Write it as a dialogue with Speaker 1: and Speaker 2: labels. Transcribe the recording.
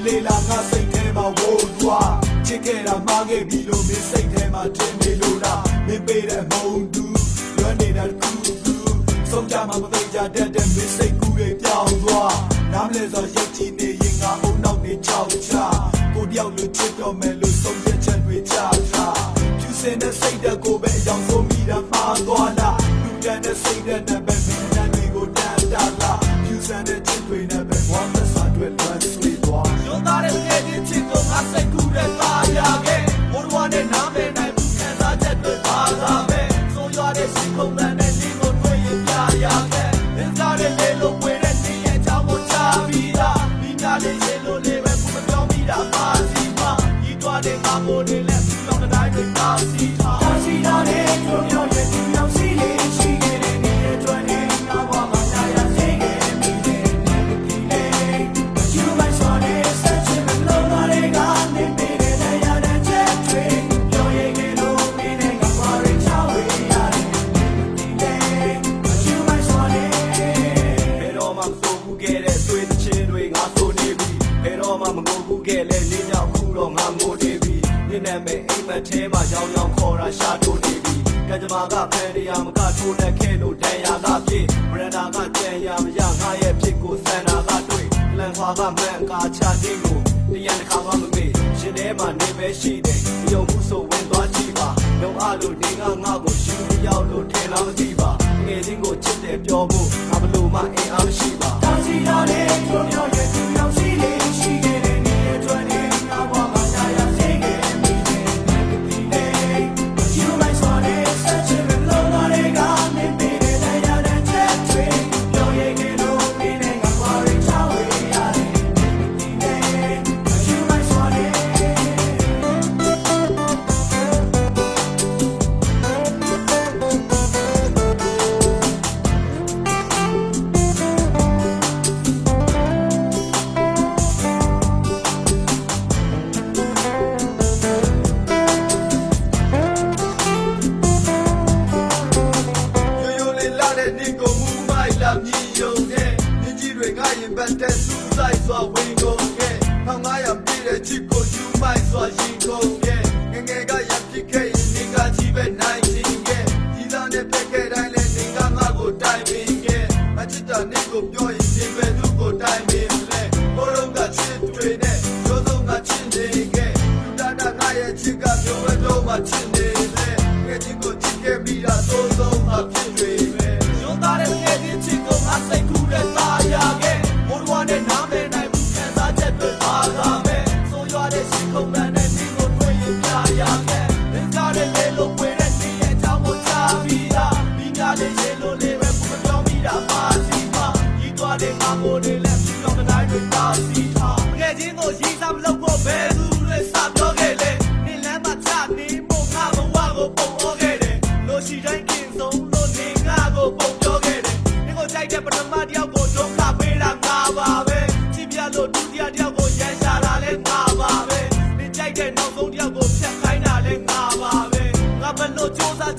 Speaker 1: လေးလာငါစိတ်ထဲမှာဝိုးသွားချစ်ခဲ့တာမှားခဲ့ပြီလို့မင်းစိတ်ထဲမှာထင်နေလို့လားမင်းပေးတဲ့မုံတူလွမ်းနေတာကူဆုံးကြမှာမသိကြတတ်တဲ့မင်းစိတ်ကူးတွေပြောင်းသွားနားမလဲဆိုရက်ကြည့်နေရင်ငါအုံနောက်နေချောက်ချကိုတယောက်လိုချစ်တော့မယ်လို့ဆုံးဖြတ်ချက်တွေချထားဖြူစင်တဲ့စိတ်ဓာတ်ကိုပဲအကြောင်းဆုံးမိတာမှားသွားလားလူတန်းတဲ့စိတ်ဓာတ်နဲ့ပဲမင်းတန်းတွေကိုတန်းတာလားဖြူစင်တဲ့ချစ်တွေနဲ့ပဲဝမ်းသက်စွာတွေ့လွမ်းဆွေးသွားရောသားတဲ့ငယ်ချင်းချစ်ကိုငါစိတ်ကူးတဲ့သားရခဲ့မိုးဝါနဲ့နားမယ်နိုင်ဘူးခံစားချက်တွေပါလာမယ်ဆိုရတဲ့စိတ်ခုံတန်းနဲ့ဒီကိုတွေ့ရင်ပြရခဲ့မင်းစားတဲ့လေလို့ဝင်တဲ့နေရဲ့အကြောင်းကိုချပြီးသားမိသားလေးရေလို့လေးပဲဘူးမပြောမိတာပါစီမဤသွားတဲ့ငါမိုးတွေလည်းဘူးတော့တဲ့တိုင်းတွေပါစီထားတာစီထားတဲ့တို့ပြောရဲ့ဒီရောက်စီလေးရှိခဲ့တဲ့နေရဲ့တွင်နေငါဘဝမှာလာရစေခဲ့မိတဲ့ဒီလေးယူလိုက်စောတဲ့ဆက်ချင်မလို့ပါလေကနေပေးတဲ့တရားတဲ့ချက်တွေပြောရဲ့ကလို့မင်းနဲ့ငါပါရချဝေးရတယ်ဒီလေးယူလိုက်စောတဲ့ဘယ်တော့မှမစိုးဘူးခဲ့တဲ့သွေးချင်းတွေငါဆိုနေပြီဘယ်တော့မှမငိုဘူးခဲ့လဲနေကြောက်ခုတော့ငါငိုနေပြီနေနဲ့မဲ့အိမ်မက်ထဲမှာရောင်းခေါ်တာရှာတိုးနေပြီကကြမာကဖန်ရမကထိုးနဲ့ခဲလို့တန်ရာကပြေဘရန်ဒါကကြံရမရငါရဲ့ဖြစ်ကိုစန္ဒာကတွေ့လန်ခွာကမှန်ကာချတဲ့ကိုတရားတစ်ခါမှမမေ့ရှင်ထဲမှာနေပဲရှိတယ်ရုံမှုဆိုဝင်သွားကြည့်ပါလုံးအလို့နေငါကိုရှင်ရောက်လို့ထင်လားမသိပါငယ်ချင်းကိုချစ်တယ်ပြောဖို့ငါဘလို့မှအင်အားမရှိပါတောင်းစီရတဲ့ပြောပြောရဲ့သူရောက်စီလေးရှိခဲ့တဲ့နေရဲ့တွင်နေငါဘဝမှာလာရစေခဲ့မိတဲ့ဒီလေးယူလိုက်စောတဲ့ဆက်ချင်မလို့ပါလေကနေပေးတဲ့တရားတဲ့ချက်တွေပြောရဲ့ကလို့မင်းနဲ့ငါပါရချဝေးရတယ်ဒီလေးယူလိုက်စောတဲ့နေကိုမူမိုက်လာမြည်ယုံတဲ့မြင်းကြီးတွေငါရင်ပတ်တဲ့စူးစိုက်စွာဝင်ကုန်ခဲ့1500ပြည့်တဲ့ချစ်ကိုယူမိုက်စွာရင်ကုန်ခဲ့ငငယ်ကရဖြစ်ခဲ့ရင်နေကကြီးပဲနိုင်ခြင်းခဲ့ဒီသားနဲ့ပြက်ခဲ့တိုင်းလဲနေကငါကိုတိုင်ပင်ခဲ့မချစ်တာနေကိုပြောရင်နေပဲသူ့ကိုတိုင်ပင်လဲဘိုးတော်ကချစ်တွေနဲ့ရိုးစုံကချစ်နေခဲ့လူတာတာငါရဲ့ချစ်ကမျိုးဝဲတော့မှချစ်နေလဲငယ်ချင်းကိုချစ်ခဲ့ပြီးတာသုံးဆုံးမှဖြစ်တွေပဲသားတဲ့ငယ်ချင်းချစ်ကိုငါစိတ်ကူးတဲ့သားရခဲ့မိုးဝါနဲ့နားမယ်နိုင်ဘူးခံစားချက်တွေပါလာမယ်ဆိုရတဲ့စိတ်ခုံတန်းနဲ့ဒီကိုတွေ့ရင်ပြရခဲ့မင်းသားတဲ့လေလို့ဝင်တဲ့နေရဲ့အကြောင်းကိုချပြီးသားမိသားလေးရေလို့လေးပဲဘူးမပြောမိတာပါစီမဤသွားတဲ့ငါမိုးတွေလည်းဘူးတော့တဲ့တိုင်းတွေပါစီထားငယ်ချင်းကိုရေးစားမလုပ်ဖို့ဘယ်သူလဲစပြောခဲ့လေနေလမ်းမှာချနေမို့ငါဘဝကိုပုံဩခဲ့တယ်လို့ရှိတိုင်းကင်းဆုံးလို့နေငါကိုပုံပြောခဲ့တယ်နေကိုကြိုက်တဲ့ပထမတယောက်ကိုဒုက္ခပေးတာငါပါပဲချစ်ပြလို့ဒုတိယတယောက်ကိုရန်ရှာတာလည်းငါပါပဲနေကြိုက်တဲ့နောက်ဆုံးတယောက်ကိုဖြတ်ခိုင်းတာလည်းငါပါပဲငါဘလို့စူးစမ်း